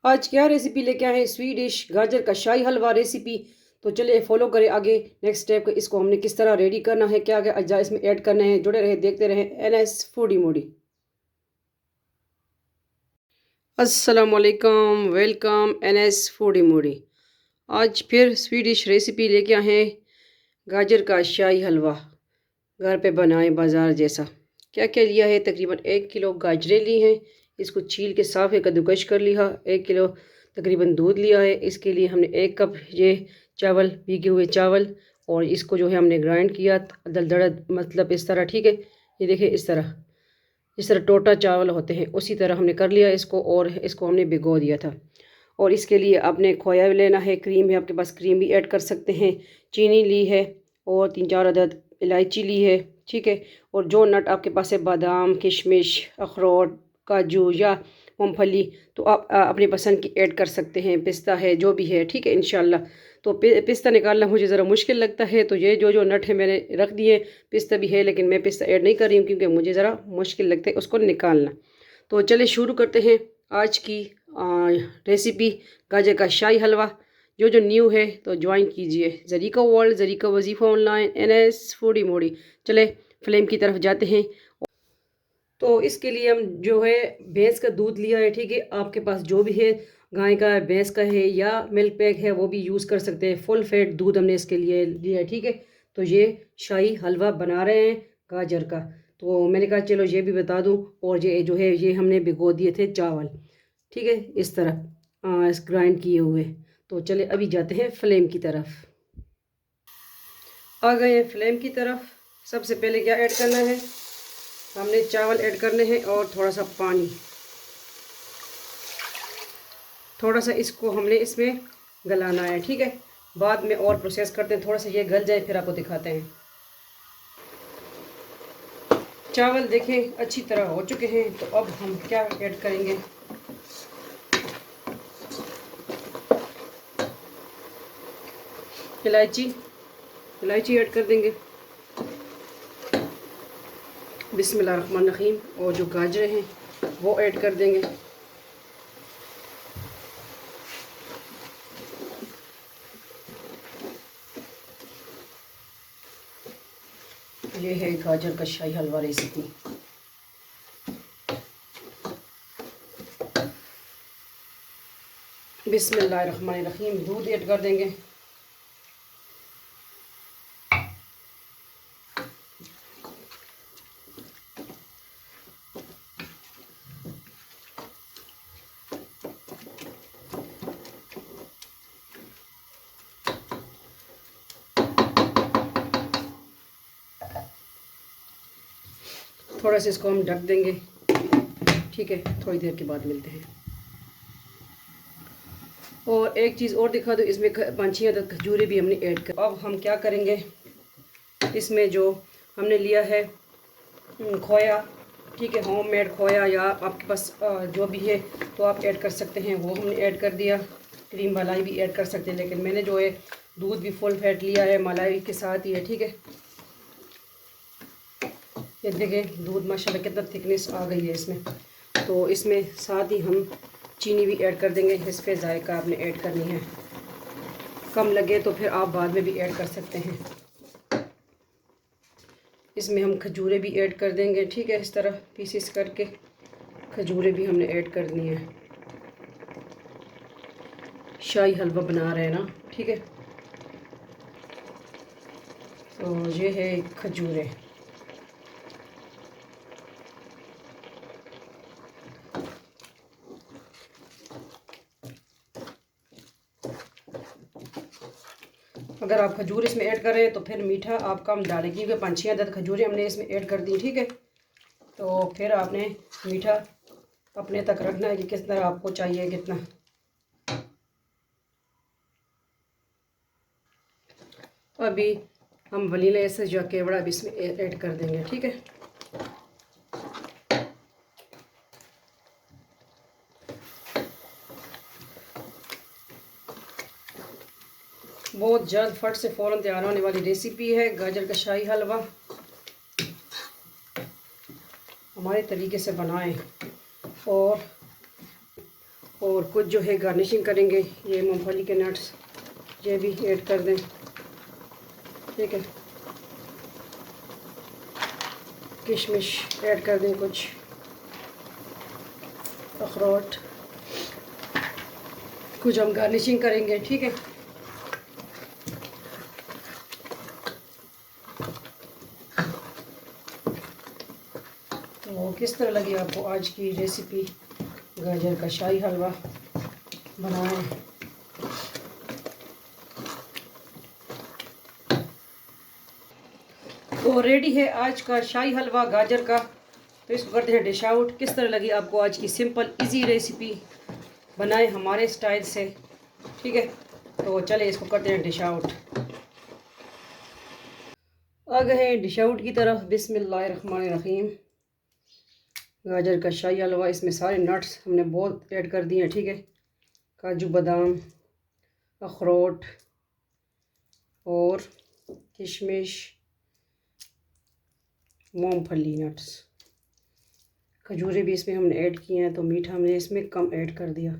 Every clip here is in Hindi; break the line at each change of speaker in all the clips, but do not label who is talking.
आज क्या रेसिपी लेके आए हैं? स्वीट डिश गाजर का शाही हलवा रेसिपी। तो चलिए फॉलो करें आगे नेक्स्ट स्टेप। इसको हमने किस तरह रेडी करना है, क्या क्या अज्जा इसमें ऐड करने हैं। जुड़े रहे, देखते रहे NS फूडी मोडी। अस्सलाम वालेकुम, वेलकम NS फूडी मोडी। आज फिर स्वीट डिश रेसिपी लेके आए हैं गाजर का शाही हलवा। घर पे बनाएं बाजार जैसा। क्या क्या लिया है? तकरीबन 1 किलो गाजरें ली हैं। इसको छील के साफ़ है कद्दूकश कर लिया। 1 किलो तकरीबन दूध लिया है। इसके लिए हमने 1 कप ये चावल, भीगे हुए चावल, और इसको जो है हमने ग्राइंड किया दल दड़द, मतलब इस तरह, ठीक है। ये देखिए इस तरह टोटा चावल होते हैं उसी तरह हमने कर लिया इसको, और इसको हमने भिगो दिया था। और इसके लिए आपने खोया लेना है, क्रीम है आपके पास, क्रीम भी ऐड कर सकते हैं। चीनी ली है और 3-4 अदद इलायची ली है, ठीक है। और जो नट आपके पास है, बादाम, किशमिश, अखरोट, काजू या मूंगफली, तो आप अपनी पसंद की ऐड कर सकते हैं। पिस्ता है, जो भी है, ठीक है इंशाल्लाह। तो पिस्ता निकालना मुझे ज़रा मुश्किल लगता है, तो ये जो जो नट है मैंने रख दिए। पिस्ता भी है लेकिन मैं पिस्ता ऐड नहीं कर रही हूँ क्योंकि मुझे ज़रा मुश्किल लगता है उसको निकालना। तो चलिए शुरू करते हैं आज की रेसिपी, गाजर का शाही हलवा। जो जो न्यू है तो ज्वाइन कीजिए ज़रीका वर्ल्ड, ज़रीका वजीफ़ा ऑनलाइन, NS फूडी मोडी। चले फ्लेम की तरफ जाते हैं। तो इसके लिए हम जो है भैंस का दूध लिया है, ठीक है। आपके पास जो भी है, गाय का है, भैंस का है या मिल्क पैक है, वो भी यूज़ कर सकते हैं। फुल फैट दूध हमने इसके लिए लिया है, ठीक है। तो ये शाही हलवा बना रहे हैं गाजर का। तो मैंने कहा चलो ये भी बता दूं। और ये जो है ये हमने भिगो दिए थे चावल, ठीक है, इस तरह इस ग्राइंड किए हुए। तो चले अभी जाते हैं फ्लेम की तरफ। आ गए हैं फ्लेम की तरफ। सबसे पहले क्या ऐड करना है, हमने चावल ऐड करने हैं और थोड़ा सा पानी। थोड़ा सा इसको हमने इसमें गलाना है, ठीक है। बाद में और प्रोसेस करते हैं, थोड़ा सा ये गल जाए फिर आपको दिखाते हैं। चावल देखें अच्छी तरह हो चुके हैं। तो अब हम क्या ऐड करेंगे, इलायची ऐड कर देंगे। बिस्मिल्लाहिर्रहमानिर्रहीम। और जो गाजरें हैं वो ऐड कर देंगे। ये है गाजर का शाही हलवा रेसिपी। बिस्मिल्लाहिर्रहमानिर्रहीम। दूध ऐड कर देंगे। थोड़ा सा इसको हम ढक देंगे, ठीक है। थोड़ी देर के बाद मिलते हैं। और एक चीज़ और दिखा दो, इसमें 5-6 अदद खजूरें भी हमने ऐड कर। अब हम क्या करेंगे, इसमें जो हमने लिया है खोया, ठीक है, होममेड खोया या आपके पास जो भी है तो आप ऐड कर सकते हैं, वो हमने ऐड कर दिया। क्रीम मलाई भी ऐड कर सकते हैं, लेकिन मैंने जो है दूध भी फुल फैट लिया है, मलाई के साथ ही है, ठीक है। ये देखें दूध माशाल्लाह कितना थिकनेस आ गई है इसमें। तो इसमें साथ ही हम चीनी भी ऐड कर देंगे। इस पर जायका आपने ऐड करनी है, कम लगे तो फिर आप बाद में भी ऐड कर सकते हैं। इसमें हम खजूरें भी ऐड कर देंगे, ठीक है, इस तरह पीसेस करके खजूरें भी हमने ऐड करनी है। शाही हलवा बना रहे हैं ना, ठीक है। तो ये है खजूरें। अगर आप खजूर इसमें ऐड करें तो फिर मीठा आप कम डालें, क्योंकि 5-6 अदद खजूरें हमने इसमें ऐड कर दी, ठीक है। तो फिर आपने मीठा अपने तक रखना है कि किस तरह आपको चाहिए कितना। अभी हम वनीला एसेंस जो केवड़ा भी इसमें ऐड कर देंगे, ठीक है। बहुत जल्द फट से फ़ौरन तैयार होने वाली रेसिपी है गाजर का शाही हलवा। हमारे तरीके से बनाएं। और और कुछ जो है गार्निशिंग करेंगे। ये मूंगफली के नट्स ये भी ऐड कर दें, ठीक है। किशमिश ऐड कर दें, कुछ अखरोट, कुछ हम गार्निशिंग करेंगे, ठीक है। तो किस तरह लगी आपको आज की रेसिपी गाजर का शाही हलवा? बनाएं। तो रेडी है आज का शाही हलवा गाजर का। तो इसको करते हैं डिश आउट। किस तरह लगी आपको आज की सिंपल इजी रेसिपी? बनाएं हमारे स्टाइल से, ठीक है। तो चले इसको करते हैं डिश आउट। आ गए हैं डिश आउट की तरफ। बिस्मिल्लाहिर्रहमानिर्रहीम। गाजर का शाही हलवा, इसमें सारे नट्स हमने बहुत ऐड कर दिए हैं, ठीक है। काजू बादाम, अखरोट और किशमिश, मूंगफली नट्स, खजूरें भी इसमें हमने ऐड किए हैं। तो मीठा हमने इसमें कम ऐड कर दिया।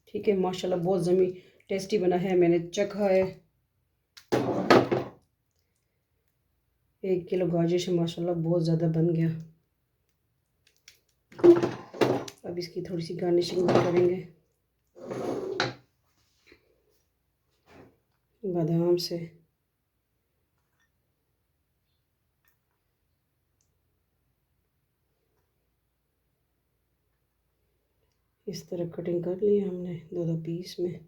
ठीक है, माशाल्लाह बहुत ज़मी टेस्टी बना है। मैंने चखा है। 1 किलो गाजर से माशाल्लाह बहुत ज़्यादा बन गया। अब इसकी थोड़ी सी गार्निशिंग करेंगे बादाम से। इस तरह कटिंग कर ली हमने 2-2 पीस में।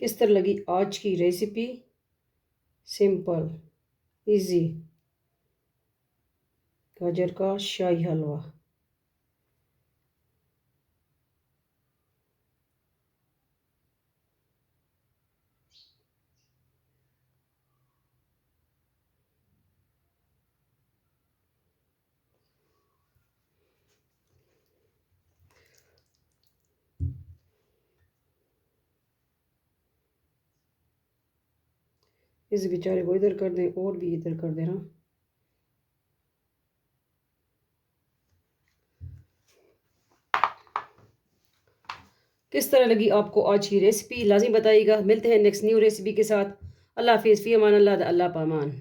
किस तरह लगी आज की रेसिपी? सिंपल इजी गाजर का शाही हलवा। इस बेचारे को इधर कर दें और भी इधर कर देना। किस तरह लगी आपको आज की रेसिपी? लाजिम बताइएगा। मिलते हैं नेक्स्ट न्यू रेसिपी के साथ। अल्लाह हाफिज़, फ़ी अमान अल्लाह, अल्लाह पामान।